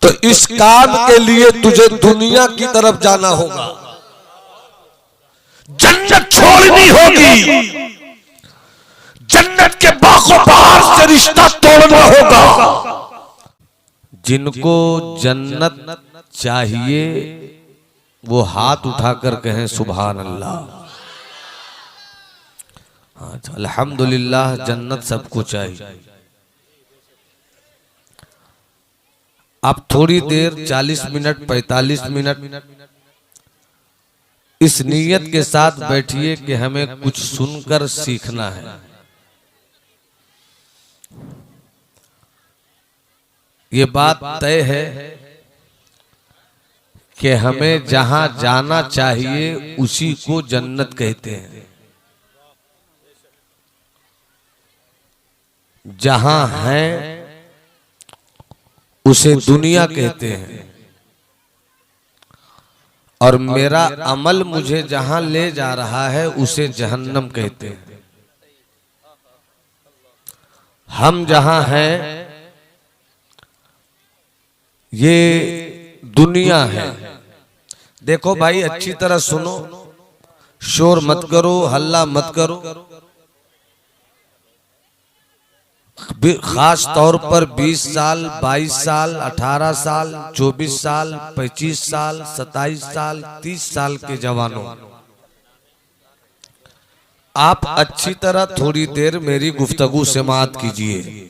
तो इस काम के लिए तुझे दुनिया की तरफ जाना होगा, जन्नत छोड़नी होगी, जन्नत के बागों बहार से रिश्ता तोड़ना होगा। जिनको जन्नत चाहिए वो हाथ उठाकर कहें सुभान अल्लाह। हाँ, अल्हम्दुलिल्लाह, जन्नत सबको चाहिए। आप थोड़ी देर 40 मिनट 45 मिनट इस नीयत के साथ बैठिए कि हमें कुछ सुनकर सीखना है। ये बात तय है कि हमें जहां जाना चाहिए उसी को जन्नत कहते हैं। जहां है उसे दुनिया कहते हैं, और मेरा अमल मुझे जहां ले जा रहा है उसे जहन्नम कहते हैं। हम जहां हैं ये दुनिया है। देखो भाई, अच्छी तरह सुनो, शोर मत करो, हल्ला मत करो। खास तौर पर 20 साल 22 साल 18 साल 24 साल 25 साल 27 साल 30 साल के जवानों, आप अच्छी तरह थोड़ी देर मेरी गुफ्तगू समाअत कीजिए।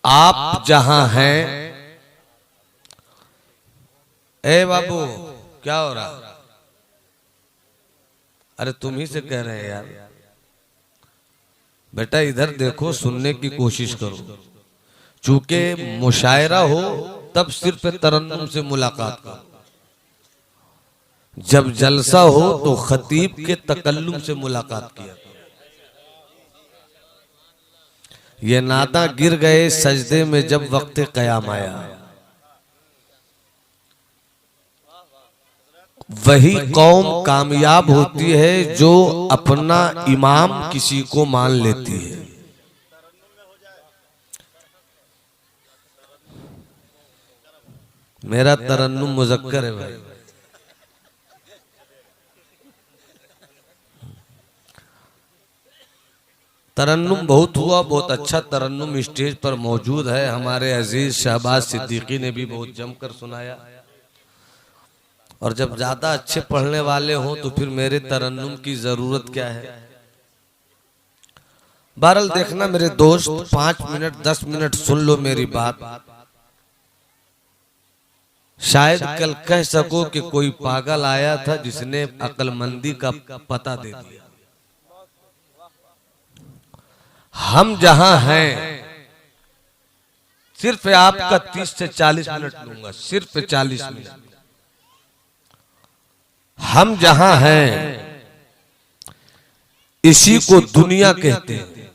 आप जहां हैं, ए बाबू क्या हो रहा? अरे तुम ही से कह रहे हैं यार। बेटा इधर देखो, सुनने की कोशिश करो। चूंकि मुशायरा हो तब सिर्फ तरन्नुम से मुलाकात करो, जब जलसा हो तो खतीब के तकल्लुम से मुलाकात किया। ये नादा गिर गए सजदे में जब वक्त कयाम आया। वही कौम कामयाब होती है जो अपना इमाम किसी को मान लेती है। मेरा तरन्नुम मुज़क्कर है भाई। तरन्नुम बहुत हुआ, बहुत अच्छा तरन्नुम स्टेज पर मौजूद है। हमारे अजीज शहबाज सिद्दीकी ने भी बहुत जमकर सुनाया। और जब ज्यादा अच्छे पढ़ने वाले हों तो फिर मेरे तरन्नुम की जरूरत क्या है। बहरहाल देखना मेरे दोस्त, 5 मिनट 10 मिनट सुन लो मेरी बात। शायद कल कह सको कि कोई पागल आया था जिसने अक्लमंदी का पता दे दिया। हम जहां हैं, सिर्फ आपका 30 से 40 मिनट लूंगा, सिर्फ 40 मिनट। हम जहां हैं इसी को दुनिया कहते हैं।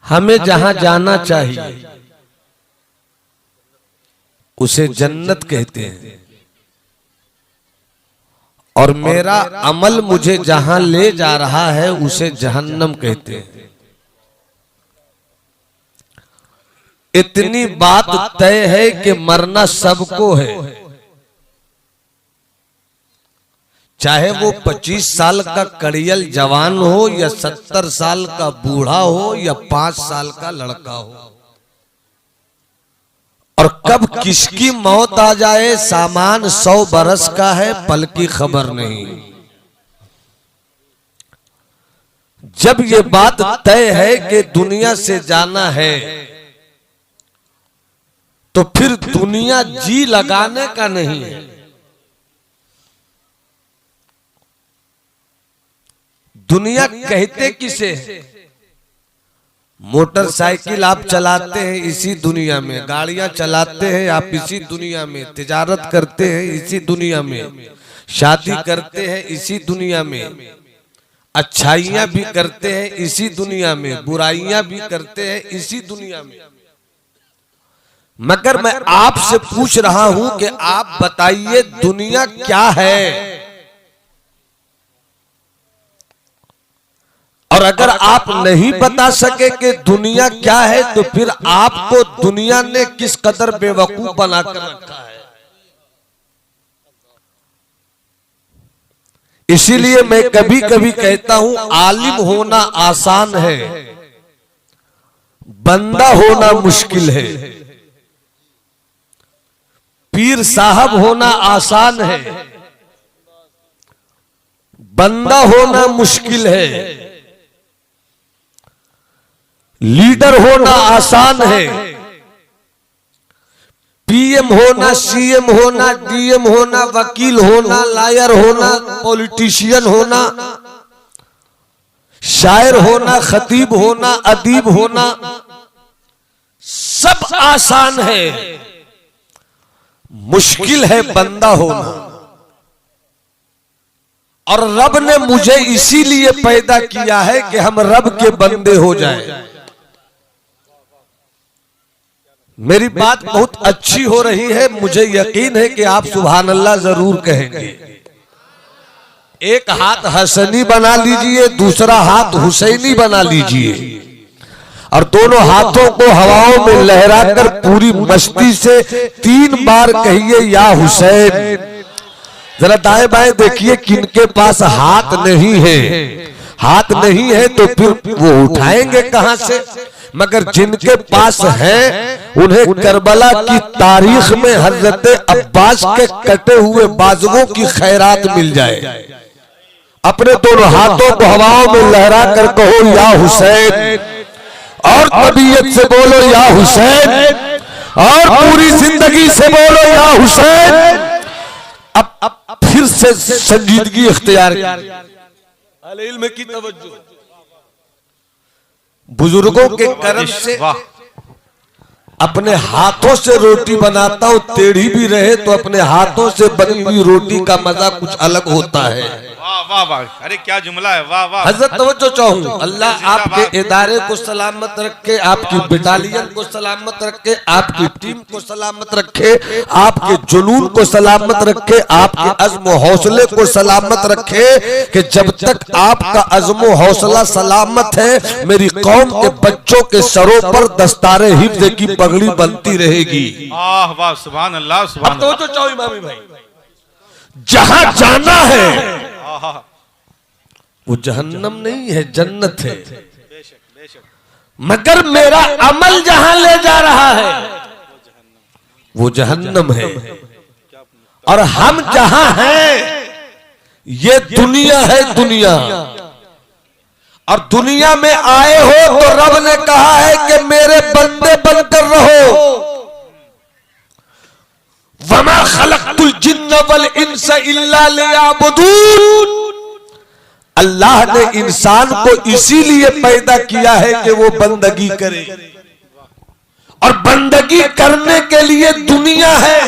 हमें जहां जाना चाहिए उसे जन्नत कहते हैं, और मेरा अमल मुझे जहां ले जा रहा है उसे जहन्नम कहते हैं। इतनी बात तय है कि मरना सबको है, चाहे वो 25 साल का कड़ियल जवान हो या 70 साल का बूढ़ा हो या 5 साल का लड़का हो। और कब किसकी मौत आ जाए, सामान 100 बरस का है, पल की खबर नहीं। जब ये बात तय है कि दुनिया से जाना है तो फिर दुनिया जी लगाने का नहीं है। दुनिया कहते किसे? मोटरसाइकिल आप चलाते हैं इसी दुनिया में, गाड़ियां चलाते हैं आप इसी दुनिया में, तिजारत करते हैं इसी दुनिया में, शादी करते हैं इसी दुनिया में, अच्छाइयां भी करते हैं इसी दुनिया में, बुराइयां भी करते हैं इसी दुनिया में। मगर मैं आपसे पूछ रहा हूं कि आप बताइए दुनिया क्या है? और अगर आप नहीं बता सके कि दुनिया क्या है तो फिर आपको दुनिया ने किस कदर बेवकूफ बनाकर रखा है। इसीलिए मैं कभी कभी कहता हूं, आलिम होना आसान है, बंदा होना मुश्किल है। पीर साहब होना आसान है, बंदा होना मुश्किल है। लीडर होना आसान है, पीएम होना, सीएम होना, डीएम होना, वकील होना, लॉयर होना, पॉलिटिशियन होना, शायर होना, खतीब होना, अदीब होना, सब आसान है। मुश्किल है बंदा होना। और रब ने मुझे इसीलिए पैदा किया है कि हम रब के बंदे हो जाएं। मेरी बात बहुत अच्छी हो रही है, मुझे यकीन है कि आप सुभान अल्लाह जरूर कहेंगे। एक हाथ हसनी बना लीजिए, दूसरा हाथ हुसैनी बना लीजिए और दोनों हाथों को हवाओं में लहराकर पूरी मस्ती से 3 बार कहिए या हुसैन। जरा दाएं बाएं देखिए किनके पास हाथ नहीं है। हाथ नहीं है तो फिर वो उठाएंगे कहां से? मगर जिनके पास है उन्हें करबला की तारीख में हजरत अब्बास के कटे हुए बाजुओं की खैरात मिल जाए। अपने दोनों हाथों को हवाओं में लहरा कर कहो या हुसैन, और तबीयत से बोलो या हुसैन, और पूरी जिंदगी से बोलो या हुसैन। अब फिर से संजीदगी इख्तियार अहले इल्म की तवज्जो। बुजुर्गों के कर्म से अपने हाथों से रोटी बनाता हूं, टेढ़ी भी रहे तो अपने हाथों से बनी हुई रोटी का मजा कुछ अलग होता है। वाह वाह वाह, अरे क्या जुमला है, वाह वाह। हजरत तवज्जो चाहूं, अल्लाह आपके इदारे को सलामत रखे, आपकी बटालियन को सलामत रखे, आपकी टीम को सलामत रखे, आपके जुनून को सलामत रखे, आपके अज़्म हौसले को सलामत रखे कि जब तक आपका अज़्म हौसला सलामत है मेरी कौम के बच्चों के सरों पर दस्तारे हिफ्ज़ की पगड़ी बनती रहेगी। वाह वाह, सुभान अल्लाह, सुभान अल्लाह। तवज्जो चाहूं इमामी भाई, जहां जाना है वो जहन्नम नहीं है, जन्नत है। मगर मेरा अमल जहां ले जा रहा है वो जहन्नम है। और हम जहां हैं ये दुनिया है, दुनिया। और दुनिया में आए हो तो रब ने कहा है कि मेरे बंदे बनकर रहो। वमा खलक़तुल जिन्न वल इंसा इल्ला लियअबुदून। अल्लाह ने इंसान को इसीलिए पैदा किया है कि वो बंदगी करे, और बंदगी करने के लिए दुनिया है।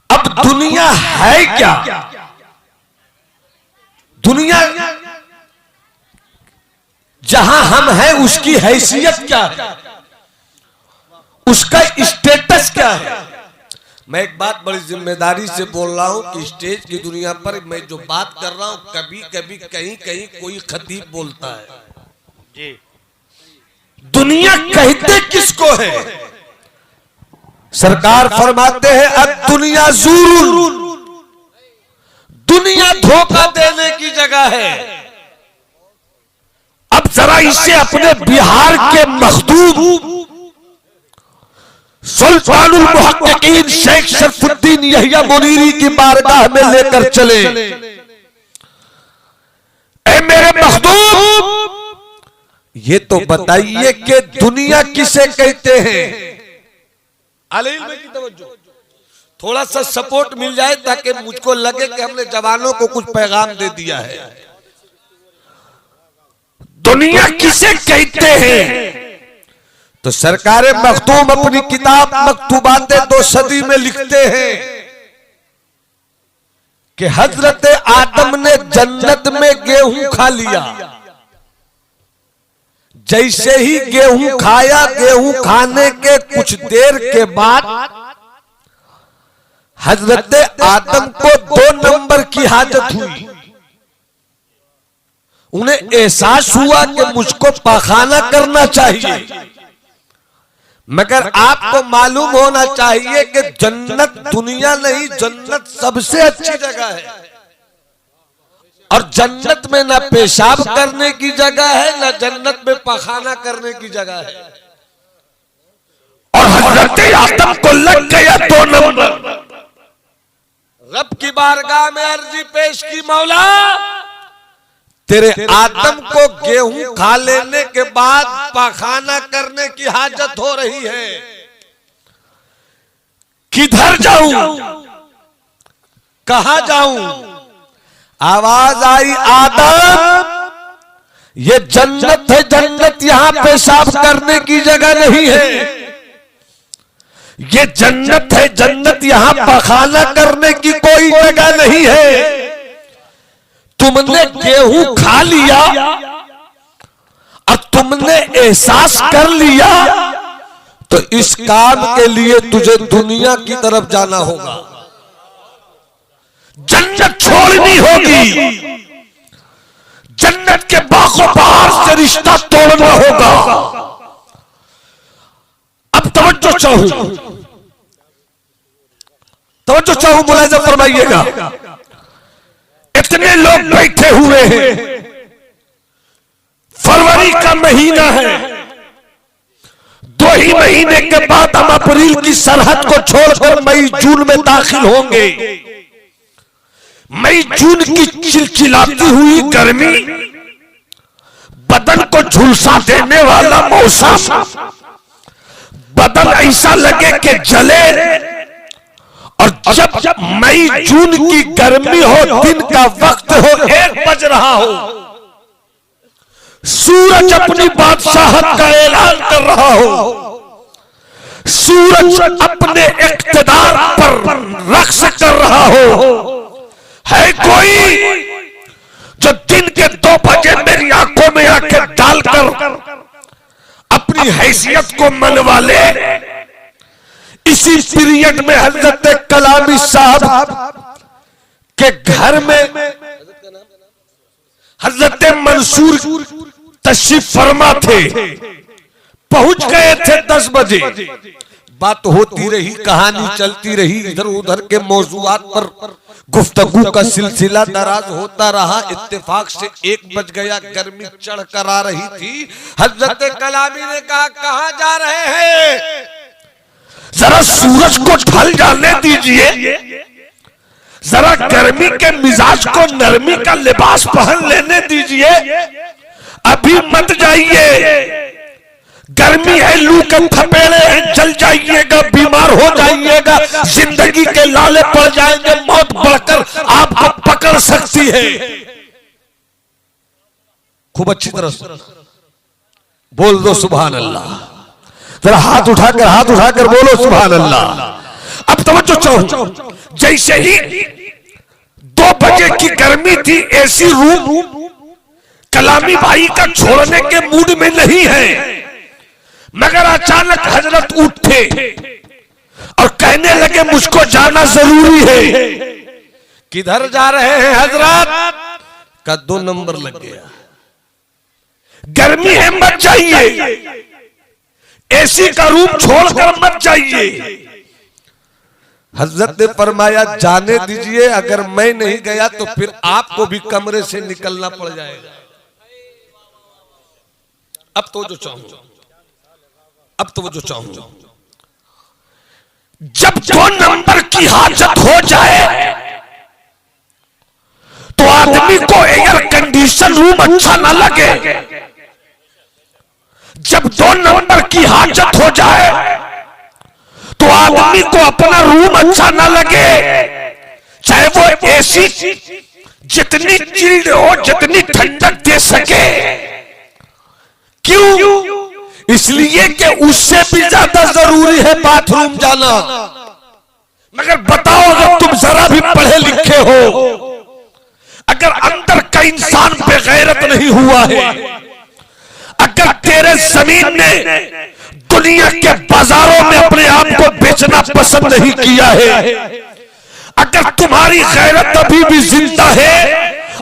अब दुनिया है क्या? दुनिया जहां हम हैं उसकी हैसियत क्या है, उसका स्टेटस क्या है? मैं एक बात बड़ी जिम्मेदारी से बोल रहा हूं कि स्टेज की दुनिया पर मैं जो बात कर रहा हूं कभी कभी कहीं कहीं कोई खतीब बोलता है जी, दुनिया कहते किसको है? सरकार फरमाते हैं अब दुनिया ज़ुरुन, दुनिया धोखा देने की जगह है। अब जरा इसे अपने बिहार के मखदूम सुल्तानुल मुहक्किकीन शेख शरफुद्दीन यहिया मुनीरी की बारगाह में लेकर चले। ऐ मेरे मखदूम, ये तो बताइए कि दुनिया किसे कहते हैं? अहले इल्म की तवज्जो, थोड़ा सा सपोर्ट मिल जाए ताकि मुझको लगे कि हमने जवानों को कुछ पैगाम दे दिया है। दुनिया किसे कहते हैं? तो सरकार मखदूम अपनी किताब मकतूबात 2 सदी में लिखते हैं कि हजरत आदम ने जन्नत में गेहूं खा लिया। जैसे ही गेहूं खाया, गेहूं खाने के कुछ देर के बाद हजरत आदम को 2 नंबर की हाजत हुई। उन्हें एहसास हुआ कि मुझको पाखाना करना चाहिए, मगर आपको मालूम होना चाहिए कि जन्नत दुनिया नहीं, जन्नत सबसे अच्छी जगह है। और जन्नत में ना पेशाब करने की जगह है, ना जन्नत में पाखाना करने की जगह है। और हजरत आदम को लग गया 2 नंबर। रब की बारगाह में अर्जी पेश की, मौला तेरे आदम को गेहूं खा लेने के बाद पाखाना करने की हाजत हो रही है, किधर जाऊं, कहां जाऊं? आवाज आई, आदम ये जन्नत है, जन्नत यहां पेशाब करने की जगह नहीं है। ये जन्नत है, जन्नत यहां पाखाना करने की कोई जगह नहीं है। तुमने गेहूं खा लिया और तुमने एहसास कर लिया, तो इस काम के लिए तुझे दुनिया की तरफ जाना होगा, जन्नत छोड़नी होगी, जन्नत के बागों बहार से रिश्ता तोड़ना होगा। अब तवज्जो चाहूं, मुलाहिजा फरमाइएगा। इतने लोग बैठे हुए हैं, फरवरी का महीना है, 2 ही महीने के बाद हम अप्रैल की सरहद को छोड़कर मई जून में दाखिल होंगे। मई जून की चिलचिलाती हुई गर्मी, बदन को झुलसा देने वाला मौसम, बदन ऐसा लगे कि जले। और जब मई जून की गर्मी हो, दिन का वक्त हो, 1 बज रहा हो, सूरज अपनी बादशाहत का ऐलान कर रहा हो, सूरज अपने इक्तदार पर रक्स कर रहा हो, है कोई जो दिन के 2 बजे मेरी आंखों में आंखें डालकर अपनी हैसियत को मनवा ले? इसी पीरियड में हजरत कलामी साहब के घर में हजरत मंसूर तशरीफ फरमा थे, पहुंच गए थे 10 बजे। बात होती रही, कहानी चलती रही, इधर उधर के मौजूआत पर गुफ्तगू का सिलसिला दराज होता रहा। इत्तेफाक से 1 बज गया, गर्मी चढ़ कर आ रही थी। हजरत कलामी ने कहा, कहां जा रहे हैं? जरा सूरज को ढल जाने दीजिए, जरा गर्मी के मिजाज को नरमी का लिबास पहन लेने दीजिए, अभी मत जाइए, गर्मी है, लू के थपेड़े हैं, जल जाइएगा, बीमार हो जाइएगा, जिंदगी के लाले पड़ जाएंगे, मौत बढ़कर आपको पकड़ सकती है। खूब अच्छी तरह बोल दो सुभान अल्लाह, जरा हाथ उठाकर बोलो सुभान अल्लाह। अब तवज्जो चाहो, जैसे ही 2 बजे की गर्मी थी, एसी रूम कलामी भाई का छोड़ने के मूड में नहीं है, मगर अचानक हजरत उठे और कहने लगे, मुझको जाना जरूरी है। किधर जा रहे हैं हजरत? का 2 नंबर लग गया, गर्मी है, मत जाइए, एसी का रूम छोड़कर मत जाइए। हजरत ने फरमाया, जाने दीजिए, अगर मैं नहीं गया तो फिर आपको भी कमरे से निकलना पड़ जाएगा। अब तो जो चाहूं, जब 2 नंबर की हाजत हो जाए तो आदमी को एयर कंडीशन रूम अच्छा ना लगे। जब 2 नंबर की हाजत हो जाए तो आदमी को अपना रूम अच्छा ना लगे, चाहे वो एसी जितनी चिल्ड हो, जितनी ठंडक दे सके। क्यों? इसलिए कि उससे भी ज्यादा जरूरी है बाथरूम जाना। मगर बताओ, अगर तुम जरा भी पढ़े लिखे हो, अगर अंदर का इंसान बेगैरत नहीं हुआ है, अगर तेरे जमीन ने दुनिया के बाजारों में अपने आप को बेचना पसंद नहीं किया है, अगर तुम्हारी गैरत अभी भी जिंदा है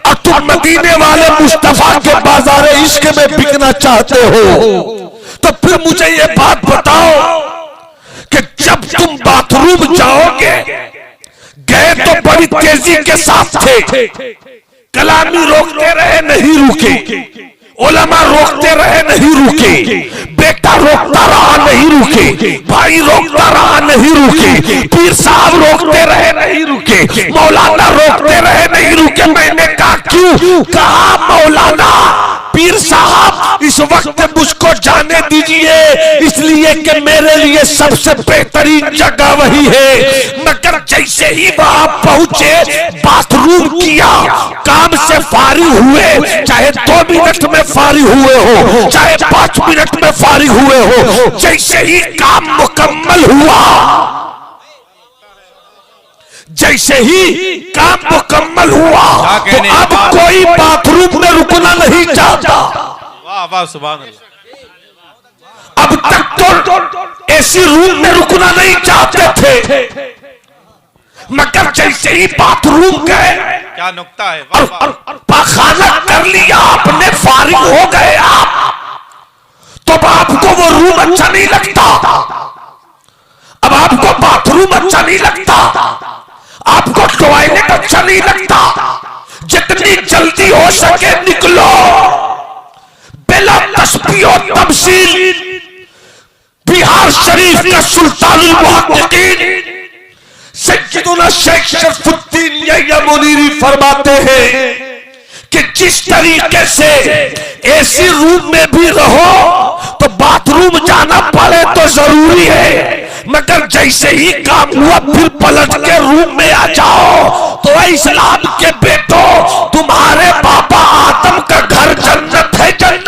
और तुम मदीने वाले मुस्तफा के बाजार इश्क में बिकना चाहते हो तो फिर मुझे ये बात बताओ कि जब तुम बाथरूम जाओगे, गए तो बड़ी तेजी के साथ थे, कलामी रोकते रहे नहीं रुके, उलमा रोकते रहे नहीं रुके, बेटा रोकता रहा नहीं रुके, भाई रोकता रहा नहीं रुके, पीर साहब रोकते रहे नहीं रुके, मौलाना रोकते रहे नहीं रुके। मैंने कहा क्यों? कहा मौलाना पीर साहब इस वक्त मुझको जाने दीजिए, इसलिए कि मेरे लिए सबसे बेहतरीन जगह वही है। मगर जैसे ही वहां पहुंचे, बाथरूम किया, काम से फारिग हुए, चाहे 2 मिनट में फारिग हुए हो, चाहे 5 मिनट में फारिग हुए हो, जैसे ही काम मुकम्मल हुआ, जैसे ही काम मुकम्मल हुआ, तो अब कोई बाथरूम में रुकना नहीं चाहता। वाह वाह सुभान अल्लाह। अब तक तो ऐसी रूम में रुकना नहीं चाहते थे, मगर जैसे ही बाथरूम गए, क्या नुक्ता है, वाह वाह, और पाखाना कर लिया, आपने फारिग हो गए आप, तो अब आपको वो रूम अच्छा नहीं लगता, अब आपको बाथरूम अच्छा नहीं लगता, आपको टॉयलेट अच्छा नहीं लगता। जितनी जल्दी हो सके निकलो, बिला तस्बीह और तमसील। बिहार शरीफ का सुल्तानुल मुहक्किकीन सैयदुना शेख शरफुद्दीन यहया मुनीरी फरमाते हैं कि जिस तरीके से एसी रूम में भी रहो तो बाथरूम जाना पड़े तो जरूरी है, मगर जैसे ही काम हुआ फिर पलट के रूम में आ जाओ। तो इस्लाम के बेटो, तुम्हारे बाबा आदम का घर जन्नत है, जन्नत।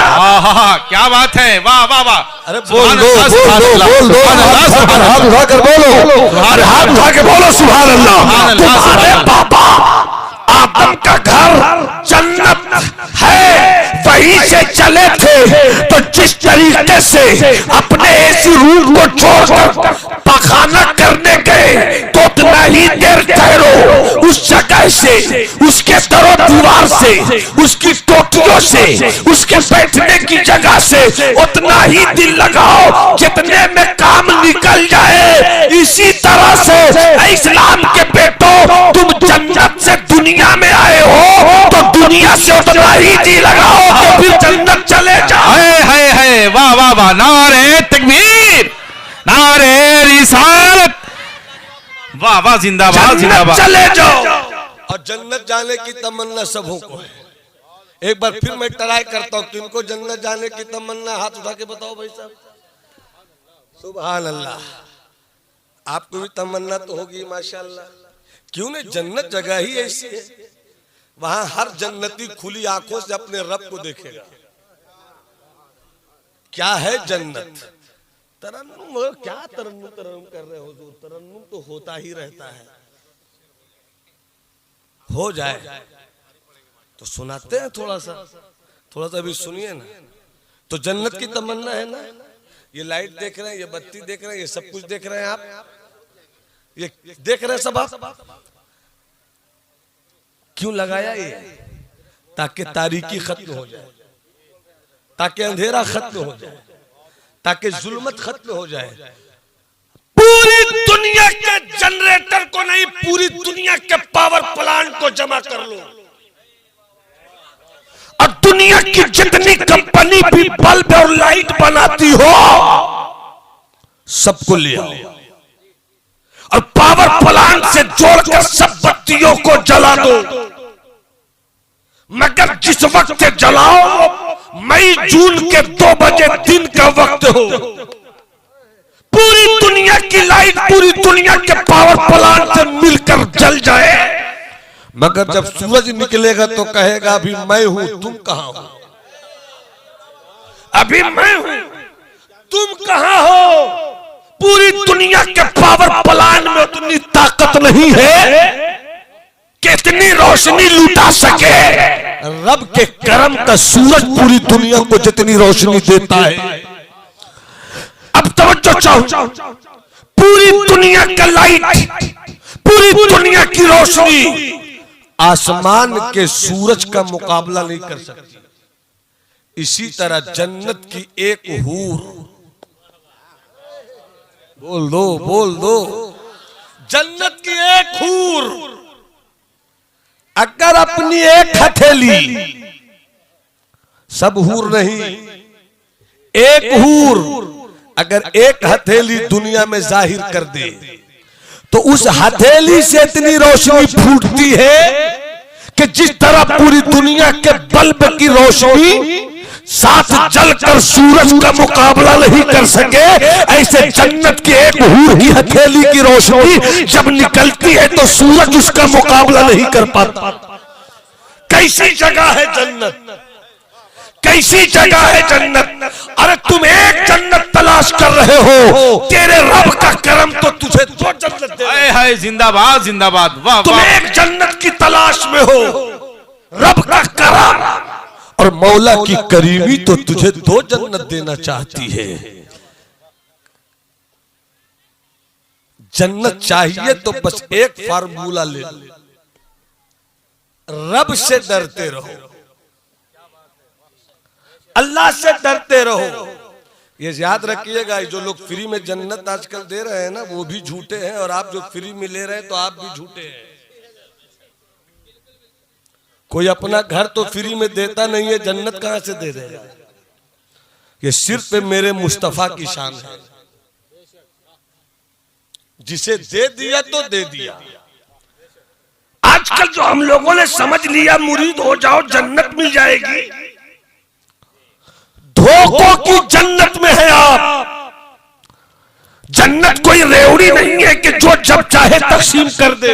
क्या बात है, वाह वाह वाह। अरे बोल दो, हाथ उठा कर बोलो, हाथ उठा के बोलो सुभान अल्लाह। तुम्हारे बाबा आदम का घर जन्नत है, वहीं से चले थे। तो जिस तरीके से अपने ऐसी रूम को छोड़कर पखाना करने गए, तो उतना ही देर ठहरो उस जगह से, उसके दरो दीवार से, उसकी टोटियों से, उसके बैठने की जगह से उतना ही दिल लगाओ जितने में काम निकल जाए। इसी तरह से इस्लाम के बेटो, तुम जन्नत से दुनिया में आए हो तो दुनिया से उतना ही जी लगाओ तो फिर जन्नत चले जाओ। है वाह वाह वाह। नारे तकबीर, नारे रिसालत, वाह वाह, जिंदाबाद जिंदाबाद। चले जाओ। और जन्नत जाने की तमन्ना सबों को है। एक बार फिर मैं ट्राई करता हूँ, किनको जन्नत जाने की तमन्ना, हाथ उठा के बताओ भाई साहब। सुभान अल्लाह। आपको भी तमन्ना तो होगी माशाअल्लाह। क्यों नहीं, जन्नत जगह ही ऐसी है, वहां हर जन्नती खुली आंखों से अपने रब को देखेगा। क्या है जन्नत? तरन्नुम। क्या तरन्नुम तरन्नुम कर रहे हो हुजूर? तरन्नुम तो होता ही रहता है, हो जाए तो सुनाते हैं थोड़ा सा अभी सुनिए ना। तो जन्नत की तमन्ना है ना। ये लाइट देख रहे हैं, ये बत्ती देख रहे हैं, ये सब कुछ देख रहे हैं आप, ये देख रहे हैं सब आप। क्यों लगाया ये? ताकि तारीकी खत्म हो जाए, ताकि अंधेरा खत्म हो जाए, ताकि जुल्मत खत्म हो जाए। पूरी दुनिया के जनरेटर को नहीं, पूरी दुनिया के पावर प्लांट को जमा कर लो और दुनिया की जितनी कंपनी भी बल्ब और लाइट बनाती हो सबको ले आओ और पावर प्लांट से जोड़कर सब बत्तियों को जला दो। मगर जिस वक्त जलाओ, मई जून के 2 बजे दिन का वक्त हो, पूरी दुनिया की लाइट पूरी दुनिया के पावर प्लांट से मिलकर जल जाए, मगर जब सूरज निकलेगा तो कहेगा अभी मैं हूं, तुम कहां हो? अभी मैं हूं, तुम कहां हो? पूरी दुनिया के पावर प्लांट में उतनी ताकत नहीं है कि इतनी रोशनी लुटा सके। रब के करम का सूरज पूरी दुनिया को जितनी रोशनी देता है। अब तवज्जो चाहो, पूरी दुनिया का लाइट, पूरी दुनिया की रोशनी आसमान के सूरज का मुकाबला नहीं कर सकती। इसी तरह जन्नत की एक हूर, बोल दो, जन्नत की एक हूर अगर अपनी एक हथेली, सब हूर नहीं, एक हूर अगर एक हथेली दुनिया में जाहिर कर दे तो उस हथेली से इतनी रोशनी फूटती है कि जिस तरह पूरी दुनिया के बल्ब की रोशनी साथ जलकर सूरज का मुकाबला नहीं कर सके, ऐसे जन्नत की एक हूर की हथेली की रोशनी जब निकलती है तो सूरज उसका मुकाबला नहीं कर पाता। कैसी जगह है जन्नत, कैसी जगह है जन्नत। अरे तुम एक जन्नत तलाश कर रहे हो, तेरे रब का करम तो तुझे दो जन्नत दे। हाय जिंदाबाद जिंदाबाद, वाह तुम एक जन्नत की तलाश में हो, रब का करम और मौला की करीमी तो तुझे दो जन्नत देना चाहती है। जन्नत चाहिए तो बस एक फार्मूला ले, रब से डरते रहो, अल्लाह से डरते रहो। ये याद रखिएगा, जो लोग फ्री में जन्नत आजकल दे रहे हैं ना, वो भी झूठे हैं, और आप जो फ्री में ले रहे हैं तो आप भी झूठे हैं। कोई अपना घर तो फ्री में देता नहीं है, जन्नत कहां से दे देगा। ये सिर्फ मेरे मुस्तफा की शान है, जिसे दे दिया तो दे दिया। आजकल जो हम लोगों ने समझ लिया मुरीद हो जाओ जन्नत मिल जाएगी, धोखों की जन्नत में है आप। जन्नत कोई रेवड़ी नहीं है कि जो जब चाहे तकसीम कर दे।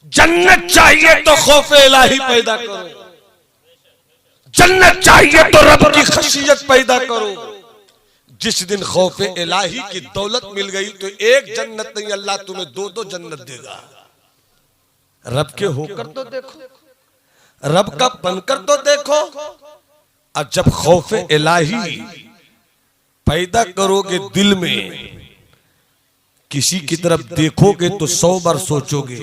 जन्नत चाहिए तो खौफे इलाही पैदा करो, जन्नत चाहिए तो रब की खशियत पैदा करो। जिस दिन खौफे इलाही की दौलत मिल गई तो एक जन्नत नहीं, अल्लाह तुम्हें दो दो जन्नत देगा। रब के होकर तो देखो, रब का बनकर तो देखो। और जब खौफे इलाही पैदा करोगे दिल में, किसी की तरफ देखोगे तो 100 बार सोचोगे।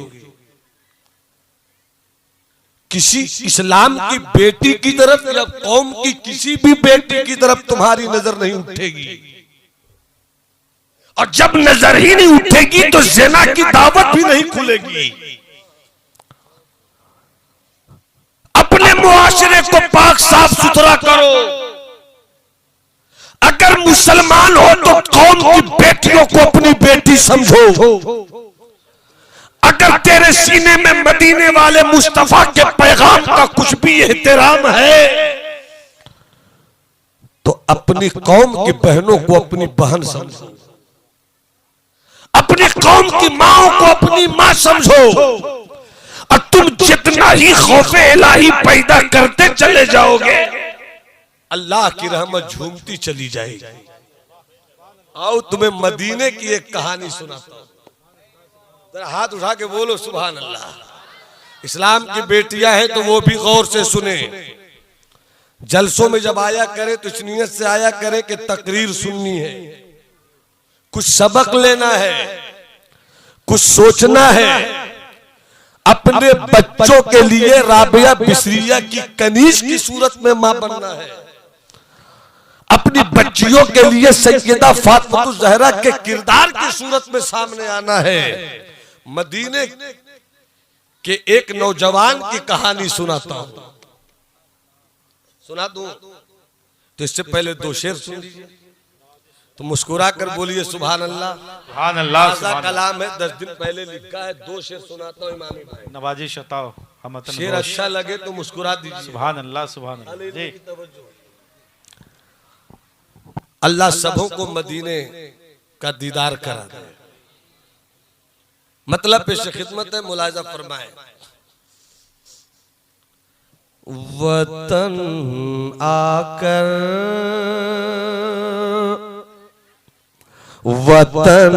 किसी इस्लाम की बेटी की तरफ या कौम की किसी भी बेटी की तरफ तुम्हारी नजर नहीं उठेगी। और जब नजर ही नहीं उठेगी तो ज़िना की दावत भी नहीं खुलेगी। अपने मुआशरे को पाक साफ सुथरा करो। अगर मुसलमान हो तो कौम की बेटियों को अपनी बेटी समझो। अगर तेरे सीने में मदीने वाले मुस्तफा के पैगाम का कुछ भी एहतराम है तो अपनी कौम की बहनों को अपनी बहन समझो, अपनी कौम की माओ को अपनी मां समझो। और तुम जितना ही खौफे इलाही पैदा करते चले जाओगे, अल्लाह की रहमत झूमती चली जाएगी। आओ तुम्हें मदीने की एक कहानी सुनाता हूं, जरा हाथ उठा के बोलो सुभान अल्लाह। इस्लाम की बेटियां हैं तो वो भी गौर से सुने। जलसों में जब आया करे तो इस नियत से आया करे कि तकरीर सुननी है, कुछ सबक लेना है, कुछ सोचना है। अपने बच्चों के लिए राबिया बिसरिया की कनीज की सूरत में मां बनना है। अपनी बच्चियों के लिए सैयदा फातिमा ज़हरा के किरदार की सूरत में सामने आना है। मदीने के एक नौजवान की कहानी सुनाता हूं, सुना दूं तो इससे पहले 2 शेर सुन लीजिए। तो मुस्कुरा कर बोलिए सुभान अल्लाह। सुभान अल्लाह, सुभान कलाम है, 10 दिन पहले लिखा है। 2 शेर सुनाता हूं इमामी भाई, नवाजी शताओ हम शेर अच्छा लगे तो मुस्कुरा दीजिए। सुभान अल्लाह, सुभान अल्लाह जी। अल्लाह सबों को मदीने का दीदार करा दे। मतलब पेश खिदमत है, मुलाजा फरमाए। वतन आकर, वतन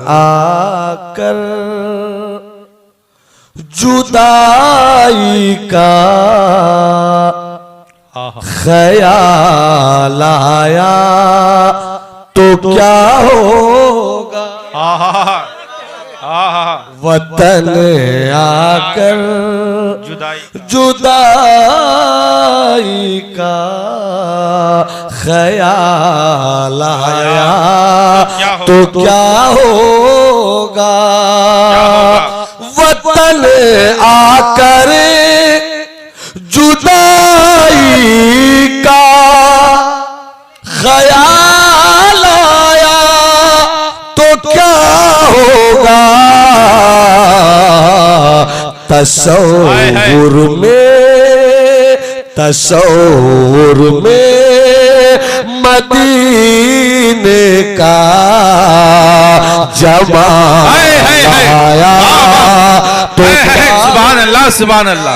आकर जुदाई का ख्याल आया तो क्या होगा। वतन आकर जुदाई जुदाई का ख्याल आया तो क्या होगा। वतन आकर जुदाई का ख्याल आया तो क्या होगा। तसव्वुर में मदीने का जमाल आया तो सुभान अल्लाह सुभान अल्लाह।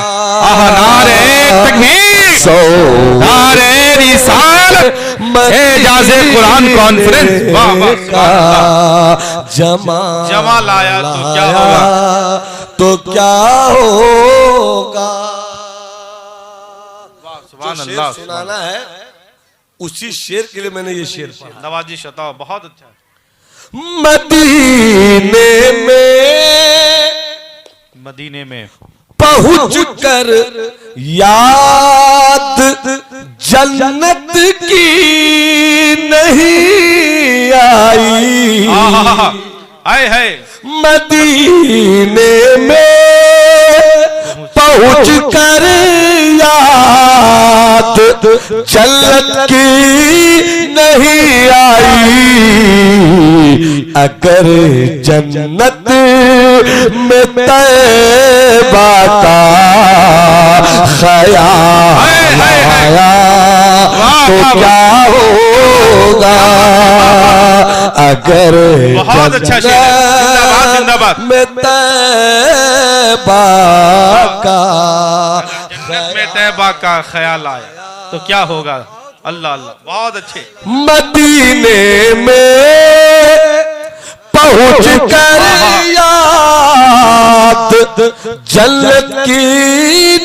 नारे तकबीर, नारे रिसालत, एजाज़े कुरान कॉन्फ्रेंस। वाह वाह, जमाल आया तो क्या होगा, तो क्या होगा। सुभान जो अल्लाह। शेर सुनाना है उसी शेर के लिए मैंने ये शेर पढ़ा। नवाजिश अता, बहुत अच्छा। मदीने में पहुंच कर याद जन्नत की नहीं आई। आए है मदीने में पहुंच कर याद जन्नत की नहीं आई। अगर जन्नत में तैबा का ख्याल आया तो क्या होगा। अगर बहुत अच्छा शेर है। जिंदाबाद जिंदाबाद। में तैबा का जन्नत में तैबा का ख्याल आया तो क्या होगा। अल्लाह अल्लाह, बहुत अच्छे। मदीने में पहुंच कर याद जन्नत की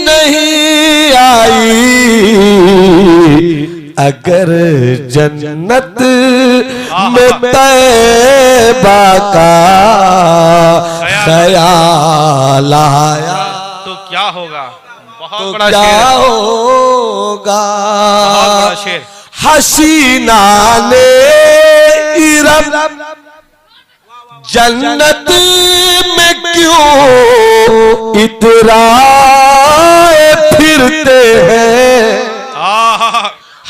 नहीं आई। अगर जन्नत में तैबा का ख्याल आया तो क्या होगा। बहुत तो बड़ा क्या शेर है। होगा। बहुत बड़ा शेर। हसीना ने इरम जन्नत में क्यों इतराए फिरते हैं।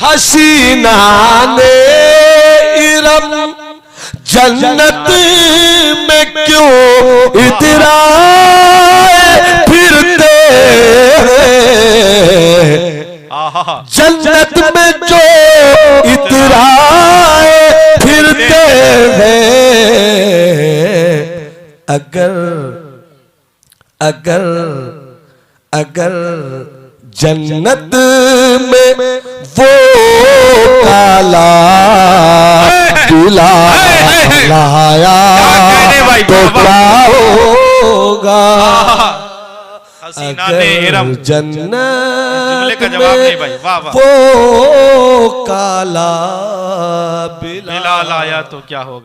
हसीना ने इरम जन्नत में क्यों इतराए फिरते हैं। जन्नत में जो इतराए फिरते हैं। अगर जन्नत में वो काला दूल्हा लाया तो क्या होगा। हसीना ने इरम। जन्नत का जवाब नहीं भाई। वाह वाह। वो काला बिलाल आया तो क्या होगा।